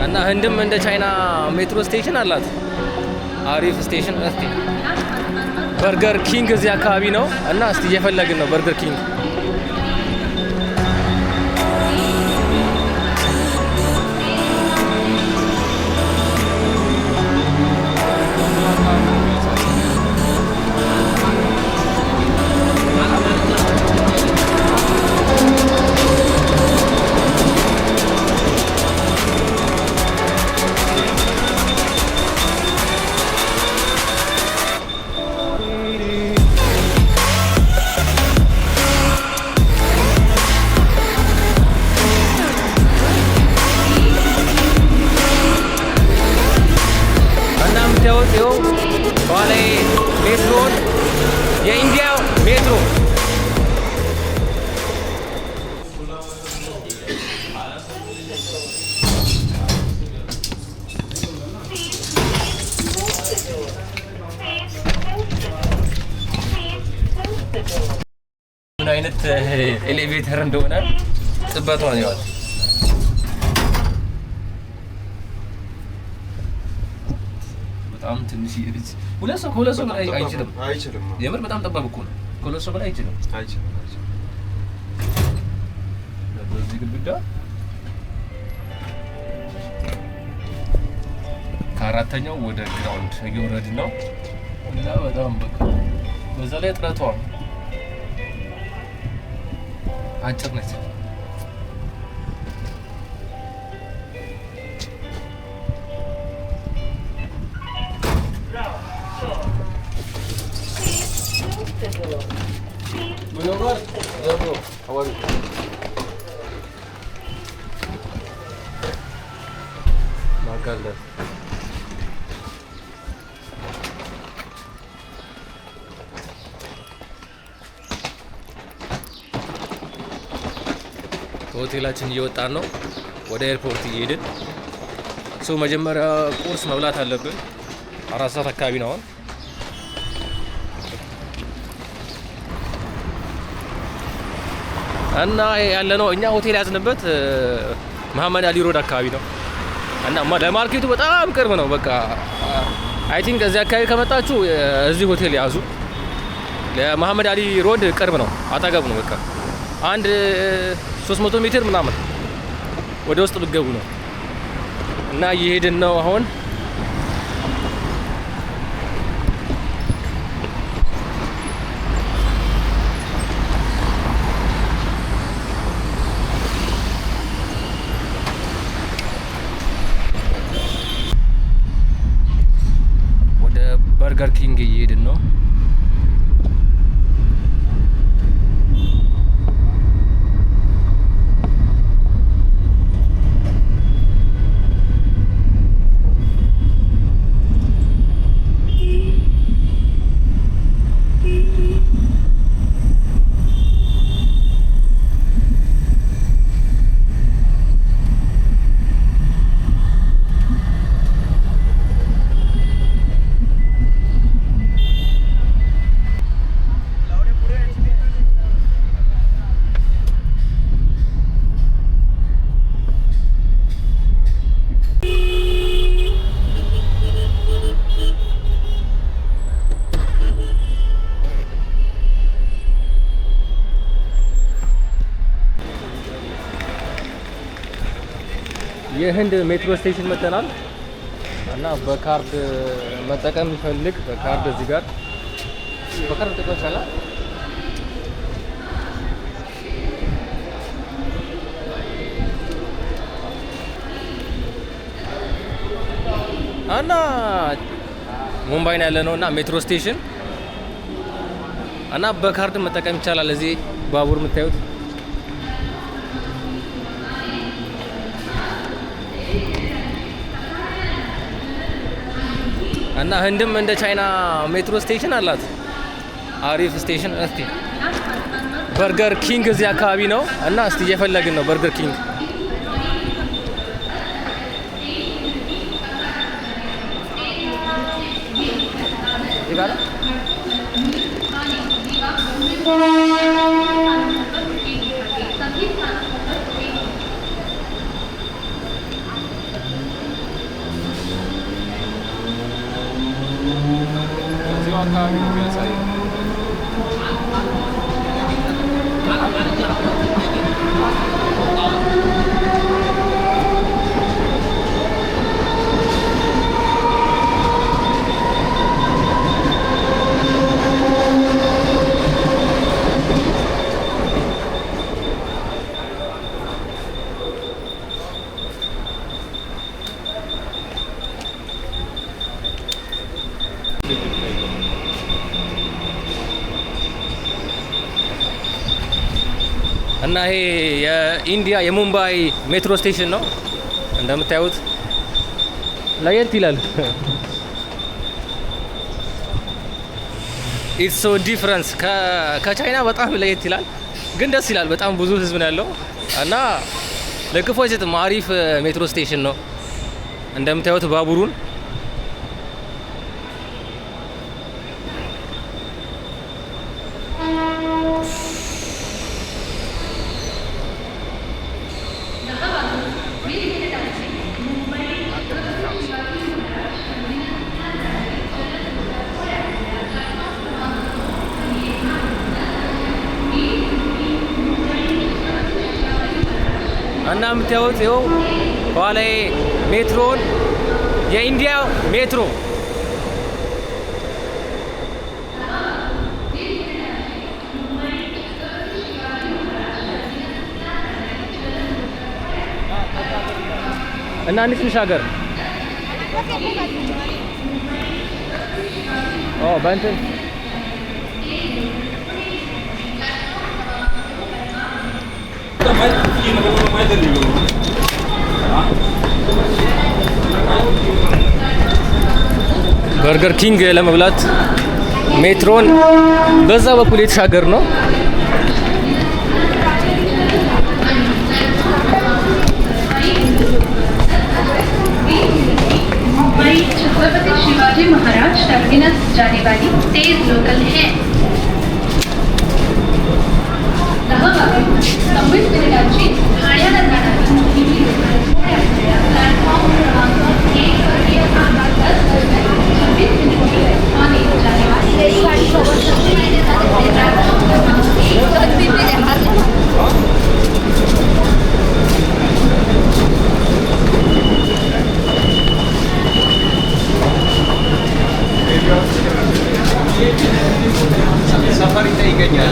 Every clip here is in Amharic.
እና ህንድም እንደ ቻይና ሜትሮ ስቴሽን አላት። አሪፍ ስቴሽን። እስቲ በርገር ኪንግ እዚህ አካባቢ ነው እና እስቲ እየፈለግን ነው በርገር ኪንግ። የኢንዲያ ሜትሮ ምን አይነት ኤሌቬተር እንደሆነ ጥበቷን ያው በጣም ትንሽ ይርጅ ሁለት ሰው በላይ አይችልም። የምር በጣም ጠባብ እኮ ነው። ከሁለት ሰው በላይ አይችልም። በዚህ ግድግዳ ከአራተኛው ወደ ግራውንድ እየወረድን ነው እና በጣም በቃ በዛ ላይ ጥረቷ አጭር ነች። ከሆቴላችን እየወጣን ነው፣ ወደ ኤርፖርት እየሄድን። መጀመሪያ ቁርስ መብላት አለብን። 4 ሰዓት አካባቢ ነው አሁን። እና ያለነው እኛ ሆቴል ያዝንበት መሐመድ አሊ ሮድ አካባቢ ነው እና ለማርኬቱ በጣም ቅርብ ነው። በቃ አይ ቲንክ እዚህ አካባቢ ከመጣችሁ እዚህ ሆቴል ያዙ። ለመሐመድ አሊ ሮድ ቅርብ ነው፣ አጠገብ ነው። በቃ አንድ 300 ሜትር ምናምን ወደ ውስጥ ብትገቡ ነው። እና እየሄድን ነው አሁን። ወደ በርገር ኪንግ እየሄድን ነው። የህንድ ሜትሮ ስቴሽን መጥተናል እና በካርድ መጠቀም ይፈልግ በካርድ እዚህ ጋር በካርድ መጠቀም ይችላል። እና ሙምባይ ነው ያለነው እና ሜትሮ ስቴሽን እና በካርድ መጠቀም ይቻላል። እዚህ ባቡር የምታዩት እና ህንድም እንደ ቻይና ሜትሮ ስቴሽን አላት። አሪፍ ስቴሽን። እስቲ በርገር ኪንግ እዚህ አካባቢ ነው እና እስቲ እየፈለግን ነው በርገር ኪንግ። ይጋራ እና ይሄ የኢንዲያ የሙምባይ ሜትሮ ስቴሽን ነው እንደምታዩት ለየት ይላል። ኢትስ ሶ ዲፍረንስ ከቻይና በጣም ለየት ይላል፣ ግን ደስ ይላል። በጣም ብዙ ህዝብ ነው ያለው እና ለክፉ አይሰጥም። አሪፍ ሜትሮ ስቴሽን ነው እንደምታዩት ባቡሩን እና የምታዩት ይኸው ከኋላ ሜትሮን የኢንዲያ ሜትሮ እና እንዴት እንሻገር? በእንትን በርገር ኪንግ ለመብላት ሜትሮን በዛ በኩል የተሻገር ነው። छत्रपति शिवाजी महाराज टर्मिनस जाने वाली तेज लोकल है। संविधानाची ठाण्याला जाणारी ही लोकल प्लॅटफॉर्म क्रमांक 1 वर 10 दरम्यान 26 मिनिटे ठाणे जाने वाली गाड़ी प्लॅटफॉर्म क्रमांक 1 ሰፈሪ ላይ ይገኛል።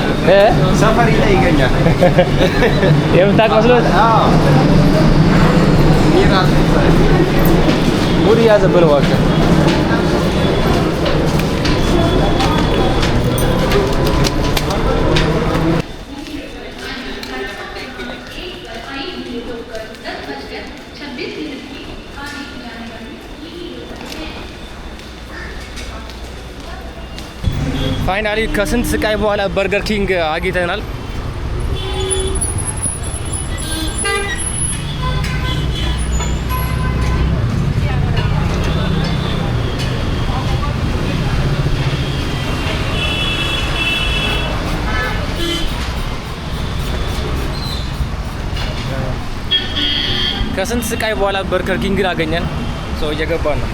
ሰፈሪ ላይ ይገኛል። የምታውቅ መስሎት? አዎ ይራስ ሙድ ያዘብን እባክህ። ፋይናሊ ከስንት ስቃይ በኋላ በርገር ኪንግ አግኝተናል። ከስንት ስቃይ በኋላ በርገር ኪንግን አገኘን። ሰው እየገባን ነው።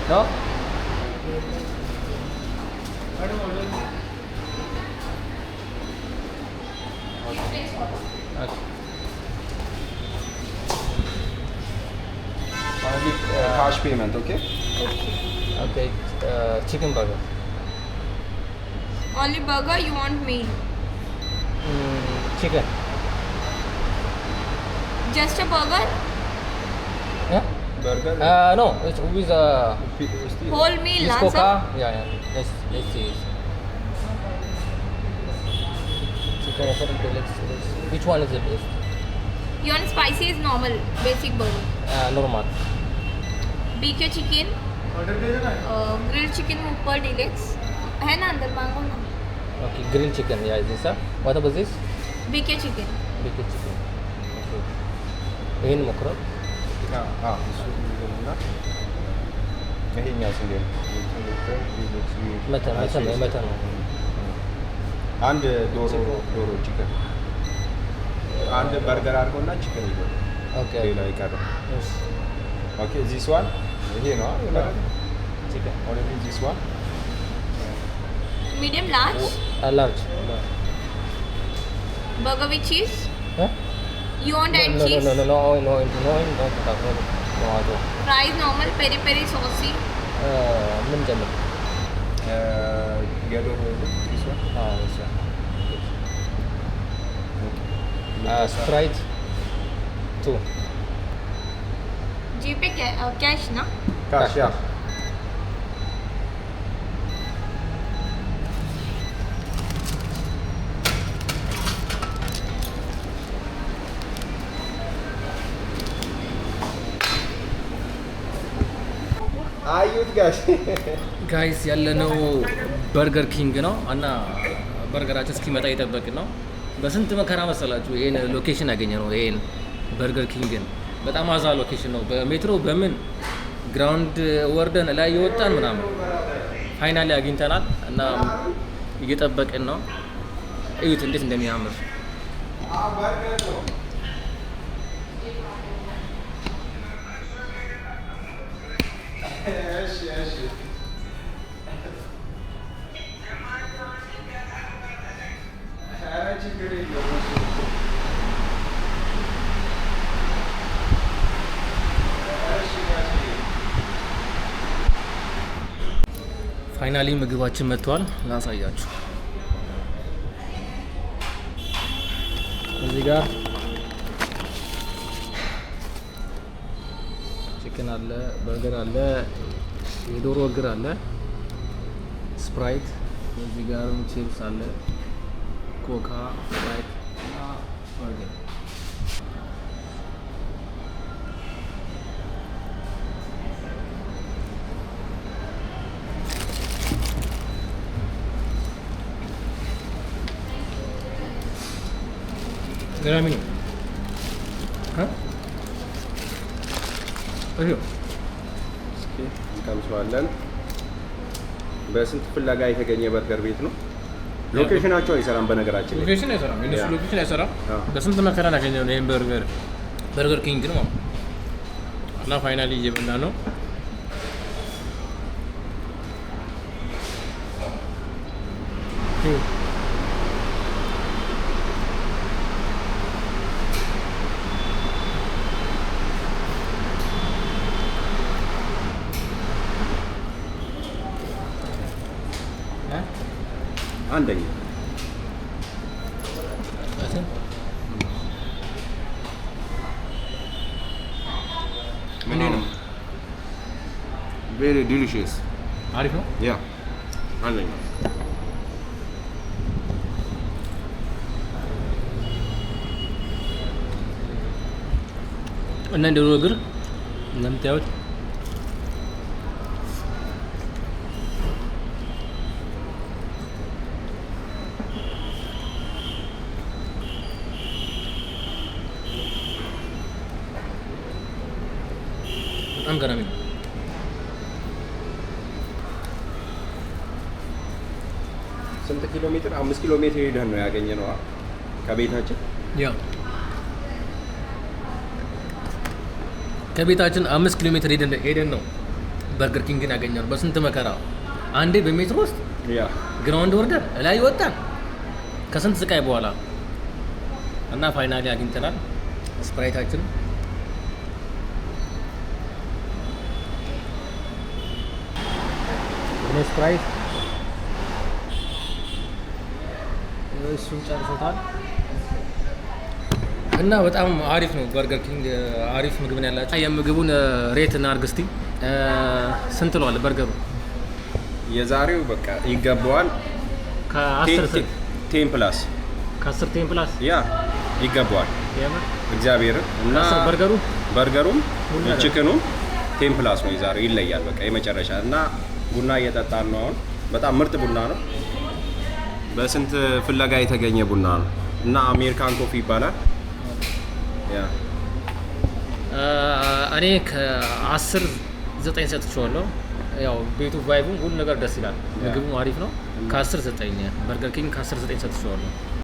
No? Only cash payment, okay? Okay. Chicken burger. Only burger, you want meal? Chicken. Just a burger? Yeah? Burger. No. It's with Whole meal, this na Coca. sir? Yeah. Let's see. Chicken. Let's. Which one is the best? You want spicy is normal, basic burger. Normal. BK chicken, grilled chicken ऊपर deluxe है ना अंदर मांगो ना. Okay. Grilled chicken. Yeah. Is this sir? What about this? BK chicken. BK chicken. Okay. ይሄን ሞክረው። እሱ ይገኛልና ይሄኛው ስንዴ መተን ነው። አንድ ዶሮ ቺከን አንድ በርገር አድርጎና ቺከን ይዞ ኦኬ ሌላ ይቀርብ። ኦኬ ዚስ ዋን ይሄ ነው ቺከን ኦንሊ ዚስ ዋን Medium large. large. Burger with cheese. Huh? You want add No. cheese? No. Fries normal, peri peri saucy. ምን ጀምር? የዶሮ ዚስ ዋን this one. Sprite 2. जी पे कैश ना? Cash, yeah. አዩት ጋይስ ያለነው በርገር ኪንግ ነው እና በርገራችን እስኪመጣ እየጠበቅን ነው። በስንት መከራ መሰላችሁ ይሄን ሎኬሽን ያገኘ ነው። ይሄን በርገር ኪንግን በጣም አዛ ሎኬሽን ነው። በሜትሮ በምን ግራውንድ ወርደን ላይ የወጣን ምናምን ፋይናሊ አግኝተናል እና እየጠበቅን ነው። እዩት እንዴት እንደሚያምር። ፋይናሊ ምግባችን መጥቷል። ላሳያችሁ። እዚህ ጋር ቺክን አለ፣ በርገር አለ፣ የዶሮ እግር አለ፣ ስፕራይት፣ እዚህ ጋር ቺፕስ አለ፣ ኮካ፣ ስፕራይት እና በርገር። ገራሚ ነው። እንቀምሰዋለን። በስንት ፍለጋ የተገኘ በርገር ቤት ነው። ሎኬሽናቸው አይሰራም። በነገራችን ላይ ሎኬሽን አይሰራም። የእነሱ ሎኬሽን አይሰራም። በስንት መከራ ያገኘው ነው ይሄን በርገር ኪንግ ነው እና ፋይናሊ እየበላ ነው። አንደኛ ምንድን ነው? ቬሪ ዲሊሽየስ አሪፍ ነው። ያ አንደኛ እና እንደ ዶሮ እግር እንደምታዩት በጣም ገራሚ ነው። ስንት ኪሎ ሜትር? 5 ኪሎ ሜትር ሄደን ነው ያገኘነው ከቤታችን። ያ ከቤታችን 5 ኪሎ ሜትር ሄደን ነው በርገር ኪንግን ያገኘነው። በስንት መከራ አንዴ በሜትሮ ውስጥ ያ ግራውንድ ወርደን ላይ ወጣን ከስንት ስቃይ በኋላ እና ፋይናሊ አግኝተናል። ስፕራይታችን ስፕራይት እሱን ጨርሶታል እና በጣም አሪፍ ነው። በርገር ኪንግ አሪፍ ምግብ ነው ያላቸው። የምግቡን ሬት እናድርግ እስቲ። ስንት ነው አለ በርገሩ? የዛሬው በቃ ይገባዋል። ከ10 10 ፕላስ ከ10 10 ፕላስ ያ ይገባዋል። እግዚአብሔር እና በርገሩም ቺክኑም 10 ፕላስ ነው የዛሬው። ይለያል በቃ የመጨረሻ እና ቡና እየጠጣን ነው አሁን። በጣም ምርጥ ቡና ነው። በስንት ፍለጋ የተገኘ ቡና ነው እና አሜሪካን ኮፊ ይባላል። ያ እኔ ከ10 9 ሰጥቼዋለሁ። ያው ቤቱ ቫይቡም ሁሉ ነገር ደስ ይላል። ምግቡም አሪፍ ነው። ከ10 9 በርገር ኪንግ ከ10 9 ሰጥቼዋለሁ።